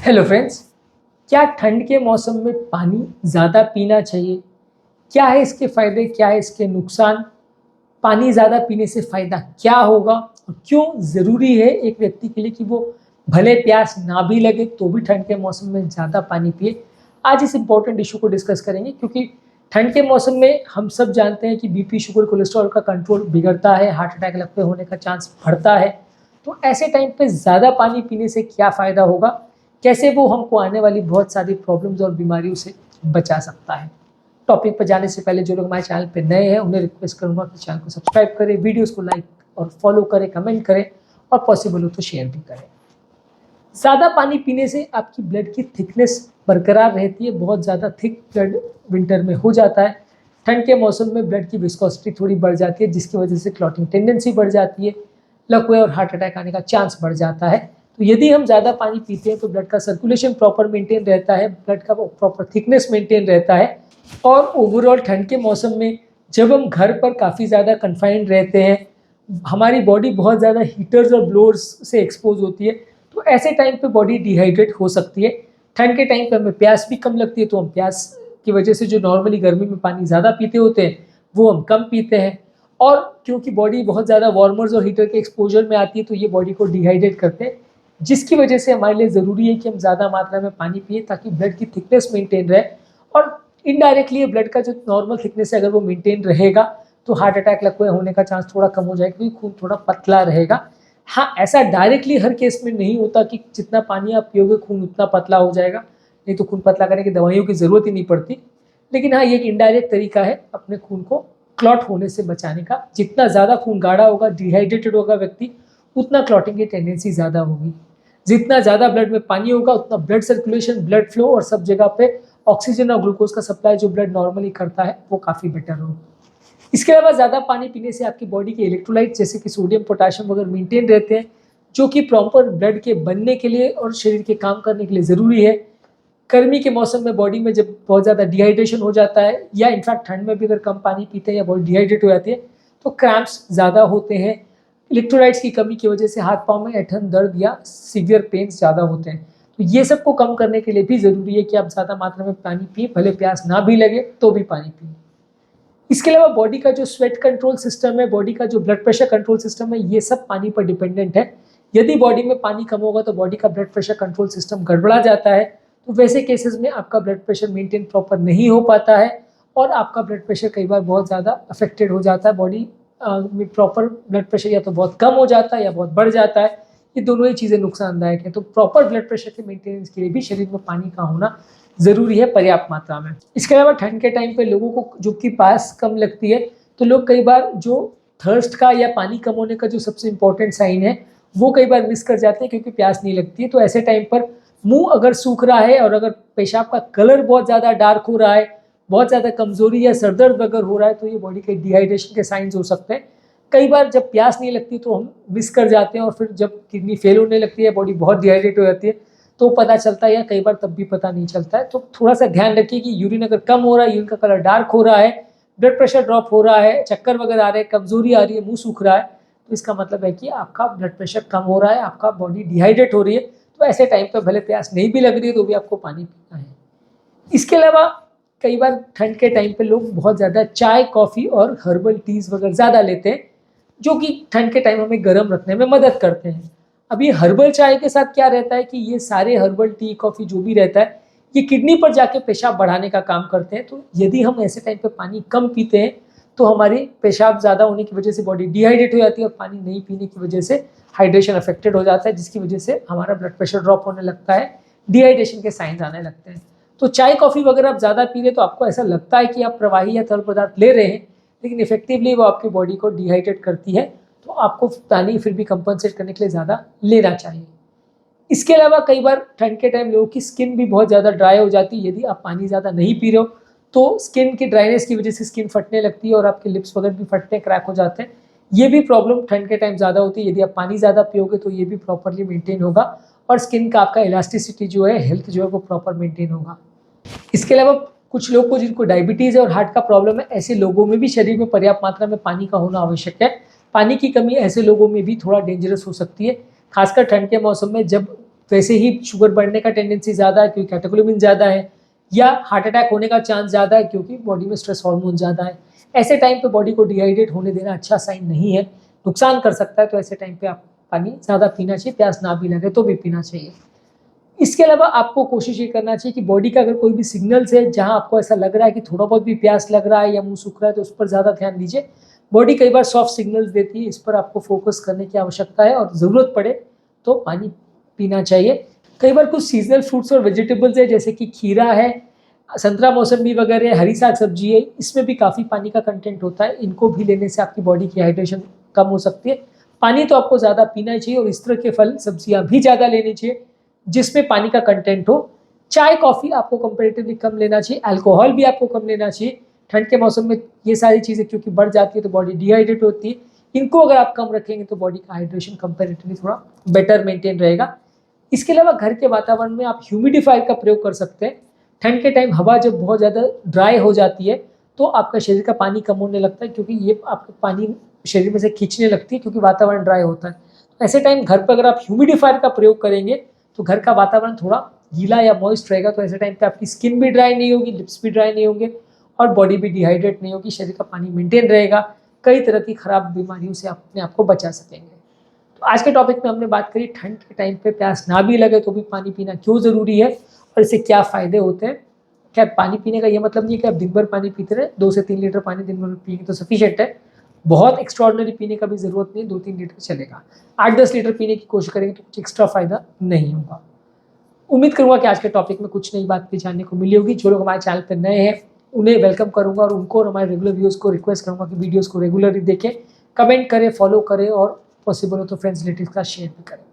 Hello friends, क्या ठंड के मौसम में पानी ज़्यादा पीना चाहिए? क्या है इसके फ़ायदे, क्या है इसके नुकसान? पानी ज़्यादा पीने से फ़ायदा क्या होगा और क्यों ज़रूरी है एक व्यक्ति के लिए कि वो भले प्यास ना भी लगे तो भी ठंड के मौसम में ज़्यादा पानी पिए? आज इस इम्पोर्टेंट इशू को डिस्कस करेंगे क्योंकि ठंड के मौसम में हम सब जानते हैं कि बीपी, शुगर, कोलेस्ट्रॉल का कंट्रोल बिगड़ता है, हार्ट अटैक लगते होने का चांस बढ़ता है। तो ऐसे टाइम पे ज़्यादा पानी पीने से क्या फ़ायदा होगा? कैसे वो हमको आने वाली बहुत सारी प्रॉब्लम्स और बीमारियों से बचा सकता है? टॉपिक पर जाने से पहले जो लोग हमारे चैनल पे नए हैं उन्हें रिक्वेस्ट करूंगा कि चैनल को सब्सक्राइब करें, वीडियोस को लाइक और फॉलो करें, कमेंट करें और पॉसिबल हो तो शेयर भी करें। ज़्यादा पानी पीने से आपकी ब्लड की थिकनेस बरकरार रहती है। बहुत ज़्यादा थिक ब्लड विंटर में हो जाता है। ठंड के मौसम में ब्लड की विस्कोसिटी थोड़ी बढ़ जाती है जिसकी वजह से क्लॉटिंग टेंडेंसी बढ़ जाती है, लकवे और हार्ट अटैक आने का चांस बढ़ जाता है। तो यदि हम ज़्यादा पानी पीते हैं तो ब्लड का सर्कुलेशन प्रॉपर मेंटेन रहता है, ब्लड का प्रॉपर थिकनेस मेंटेन रहता है और ओवरऑल ठंड के मौसम में जब हम घर पर काफ़ी ज़्यादा कन्फाइंड रहते हैं, हमारी बॉडी बहुत ज़्यादा हीटर्स और ब्लोअर्स से एक्सपोज होती है, तो ऐसे टाइम पे बॉडी डिहाइड्रेट हो सकती है। ठंड के टाइम पे हमें प्यास भी कम लगती है, तो हम प्यास की वजह से जो नॉर्मली गर्मी में पानी ज़्यादा पीते होते हैं वो हम कम पीते हैं। और क्योंकि बॉडी बहुत ज़्यादा वार्मर्स और हीटर के एक्सपोजर में आती है तो ये बॉडी को डिहाइड्रेट करते हैं, जिसकी वजह से हमारे लिए ज़रूरी है कि हम ज़्यादा मात्रा में पानी पिए ताकि ब्लड की थिकनेस मेंटेन रहे। और इनडायरेक्टली ब्लड का जो नॉर्मल थिकनेस है अगर वो मेंटेन रहेगा तो हार्ट अटैक लगते होने का चांस थोड़ा कम हो जाएगा क्योंकि खून थोड़ा पतला रहेगा। हाँ, ऐसा डायरेक्टली हर केस में नहीं होता कि जितना पानी आप पियोगे खून उतना पतला हो जाएगा, नहीं तो खून पतला करने की दवाइयों की ज़रूरत ही नहीं पड़ती। लेकिन हाँ, ये एक इनडायरेक्ट तरीका है अपने खून को क्लॉट होने से बचाने का। जितना ज़्यादा खून गाढ़ा होगा, डिहाइड्रेटेड होगा व्यक्ति, उतना क्लॉटिंग की टेंडेंसी ज़्यादा होगी। जितना ज़्यादा ब्लड में पानी होगा उतना ब्लड सर्कुलेशन, ब्लड फ्लो और सब जगह पे ऑक्सीजन और ग्लूकोज का सप्लाई जो ब्लड नॉर्मली करता है वो काफ़ी बेटर होगा। इसके अलावा ज़्यादा पानी पीने से आपकी बॉडी के इलेक्ट्रोलाइट जैसे कि सोडियम, पोटाशियम वगैरह मेंटेन रहते हैं, जो कि प्रॉपर ब्लड के बनने के लिए और शरीर के काम करने के लिए ज़रूरी है। गर्मी के मौसम में बॉडी में जब बहुत ज़्यादा डिहाइड्रेशन हो जाता है या इनफैक्ट ठंड में भी अगर कम पानी पीते हैं या बॉडी डिहाइड्रेट हो जाती है तो क्रैम्प्स ज़्यादा होते हैं। इलेक्ट्रोलाइट्स की कमी की वजह से हाथ पाँव में ऐंठन दर्द या सीवियर पेन्स ज़्यादा होते हैं। तो ये सबको कम करने के लिए भी ज़रूरी है कि आप ज़्यादा मात्रा में पानी पिए, भले प्यास ना भी लगे तो भी पानी पिए। इसके अलावा बॉडी का जो स्वेट कंट्रोल सिस्टम है, बॉडी का जो ब्लड प्रेशर कंट्रोल सिस्टम है, ये सब पानी पर डिपेंडेंट है। यदि बॉडी में पानी कम होगा तो बॉडी का ब्लड प्रेशर कंट्रोल सिस्टम गड़बड़ा जाता है, तो वैसे केसेस में आपका ब्लड प्रेशर मेंटेन प्रॉपर नहीं हो पाता है और आपका ब्लड प्रेशर कई बार बहुत ज़्यादा अफेक्टेड हो जाता है। बॉडी में प्रॉपर ब्लड प्रेशर या तो बहुत कम हो जाता है या बहुत बढ़ जाता है। ये दोनों ही चीज़ें नुकसानदायक हैं। तो प्रॉपर ब्लड प्रेशर के मेंटेनेंस के लिए भी शरीर में पानी का होना ज़रूरी है पर्याप्त मात्रा में। इसके अलावा ठंड के टाइम पे लोगों को जो कि प्यास कम लगती है, तो लोग कई बार जो थर्स्ट का या पानी कम होने का जो सबसे इम्पोर्टेंट साइन है वो कई बार मिस कर जाते हैं क्योंकि प्यास नहीं लगती है। तो ऐसे टाइम पर मुंह अगर सूख रहा है और अगर पेशाब का कलर बहुत ज़्यादा डार्क हो रहा है, बहुत ज़्यादा कमजोरी या सरदर्द अगर हो रहा है, तो ये बॉडी के डिहाइड्रेशन के साइंस हो सकते हैं। कई बार जब प्यास नहीं लगती तो हम मिस कर जाते हैं और फिर जब किडनी फेल होने लगती है, बॉडी बहुत डिहाइड्रेट हो जाती है, तो पता चलता है या कई बार तब भी पता नहीं चलता है। तो थोड़ा सा ध्यान रखिए कि यूरिन अगर कम हो रहा है, यूरिन का कलर डार्क हो रहा है, ब्लड प्रेशर ड्रॉप हो रहा है, चक्कर वगैरह आ रहे हैं, कमजोरी आ रही है, मुंह सूख रहा है, तो इसका मतलब है कि आपका ब्लड प्रेशर कम हो रहा है, आपका बॉडी डिहाइड्रेट हो रही है। तो ऐसे टाइम पर भले प्यास नहीं भी लग रही है तो भी आपको पानी पीना है। इसके अलावा कई बार ठंड के टाइम पे लोग बहुत ज़्यादा चाय, कॉफ़ी और हर्बल टीज़ वगैरह ज़्यादा लेते हैं, जो कि ठंड के टाइम हमें गर्म रखने में मदद करते हैं। अब ये हर्बल चाय के साथ क्या रहता है कि ये सारे हर्बल टी, कॉफ़ी जो भी रहता है, ये किडनी पर जाके पेशाब बढ़ाने का काम करते हैं। तो यदि हम ऐसे टाइम पे पानी कम पीते हैं तो हमारी पेशाब ज़्यादा होने की वजह से बॉडी डिहाइड्रेट हो जाती है और पानी नहीं पीने की वजह से हाइड्रेशन अफेक्टेड हो जाता है, जिसकी वजह से हमारा ब्लड प्रेशर ड्रॉप होने लगता है, डिहाइड्रेशन के साइंस आने लगते हैं। तो चाय, कॉफ़ी वगैरह आप ज़्यादा पी रहे तो आपको ऐसा लगता है कि आप प्रवाही या तरल पदार्थ ले रहे हैं, लेकिन इफेक्टिवली वो आपकी बॉडी को डिहाइड्रेट करती है। तो आपको पानी फिर भी कंपनसेट करने के लिए ज़्यादा लेना चाहिए। इसके अलावा कई बार ठंड के टाइम लोगों की स्किन भी बहुत ज़्यादा ड्राई हो जाती है। यदि आप पानी ज़्यादा नहीं पी रहे हो तो स्किन की ड्राइनेस की वजह से स्किन फटने लगती है और आपके लिप्स वगैरह भी फटते हैं, क्रैक हो जाते हैं। ये भी प्रॉब्लम ठंड के टाइम ज़्यादा होती है। यदि आप पानी ज़्यादा पियोगे तो ये भी प्रॉपरली मेंटेन होगा और स्किन का आपका इलास्टिसिटी जो है, हेल्थ जो है वो प्रॉपर मेंटेन होगा। इसके अलावा कुछ लोग को जिनको डायबिटीज़ है और हार्ट का प्रॉब्लम है, ऐसे लोगों में भी शरीर में पर्याप्त मात्रा में पानी का होना आवश्यक है। पानी की कमी ऐसे लोगों में भी थोड़ा डेंजरस हो सकती है, खासकर ठंड के मौसम में जब वैसे ही शुगर बढ़ने का टेंडेंसी ज़्यादा है क्योंकि कैटेकोलिमिन ज़्यादा है, या हार्ट अटैक होने का चांस ज़्यादा है क्योंकि बॉडी में स्ट्रेस हार्मोन ज़्यादा है। ऐसे टाइम पे बॉडी को डिहाइड्रेट होने देना अच्छा साइन नहीं है, नुकसान कर सकता है। तो ऐसे टाइम पे आप पानी ज़्यादा पीना चाहिए, प्यास ना भी लगे तो भी पीना चाहिए। इसके अलावा आपको कोशिश ये करना चाहिए कि बॉडी का अगर कोई भी सिग्नल्स है जहाँ आपको ऐसा लग रहा है कि थोड़ा बहुत भी प्यास लग रहा है या मुंह सूख रहा है, तो उस पर ज़्यादा ध्यान दीजिए। बॉडी कई बार सॉफ्ट सिग्नल्स देती है, इस पर आपको फोकस करने की आवश्यकता है और ज़रूरत पड़े तो पानी पीना चाहिए। कई बार कुछ सीजनल फ्रूट्स और वेजिटेबल्स है जैसे कि खीरा है, संतरा मौसम्बी वगैरह, हरी साग सब्जी है, इसमें भी काफ़ी पानी का कंटेंट होता है। इनको भी लेने से आपकी बॉडी की हाइड्रेशन कम हो सकती है। पानी तो आपको ज़्यादा पीना ही चाहिए और इस तरह के फल सब्जियां भी ज़्यादा लेनी चाहिए जिसमें पानी का कंटेंट हो। चाय कॉफ़ी आपको कंपेरेटिवली कम लेना चाहिए, अल्कोहल भी आपको कम लेना चाहिए। ठंड के मौसम में ये सारी चीज़ें क्योंकि बढ़ जाती है तो बॉडी डिहाइड्रेट होती है, इनको अगर आप कम रखेंगे तो बॉडी का हाइड्रेशन कंपेरेटिवली थोड़ा बेटर मेंटेन रहेगा। इसके अलावा घर के वातावरण में आप ह्यूमिडिफायर का प्रयोग कर सकते हैं। ठंड के टाइम हवा जब बहुत ज़्यादा ड्राई हो जाती है तो आपका शरीर का पानी कम होने लगता है क्योंकि ये आपका पानी शरीर में से खींचने लगती है क्योंकि वातावरण ड्राई होता है। तो ऐसे टाइम घर पर अगर आप ह्यूमिडिफायर का प्रयोग करेंगे तो घर का वातावरण थोड़ा गीला या मॉइस्ट रहेगा, तो ऐसे टाइम पे आपकी स्किन भी ड्राई नहीं होगी, लिप्स भी ड्राई नहीं होंगे और बॉडी भी डिहाइड्रेट नहीं होगी, शरीर का पानी मेंटेन रहेगा। कई तरह की खराब बीमारियों से आप अपने आप को बचा सकेंगे। तो आज के टॉपिक में हमने बात करी ठंड के टाइम पे प्यास ना भी लगे तो भी पानी पीना क्यों ज़रूरी है और इससे क्या फ़ायदे होते हैं। क्या पानी पीने का ये मतलब नहीं है कि आप दिन भर पानी पीते रहे, 2 से 3 लीटर पानी दिन भर पिएंगे तो सफिशिएंट है। बहुत एक्स्ट्रॉर्डनरी पीने का भी ज़रूरत नहीं, 2-3 लीटर चलेगा। 8-10 लीटर पीने की कोशिश करेंगे तो कुछ एक्स्ट्रा फ़ायदा नहीं होगा। उम्मीद करूंगा कि आज के टॉपिक में कुछ नई बात भी जानने को मिली होगी। जो लोग हमारे चैनल पर नए हैं उन्हें वेलकम करूंगा और उनको और हमारे रेगुलर व्यूअर्स को रिक्वेस्ट करूंगा कि वीडियोस को रेगुलरली देखें, कमेंट करें, फॉलो करें और पॉसिबल हो तो फ्रेंड्स रिलेटिव्स का शेयर भी करें।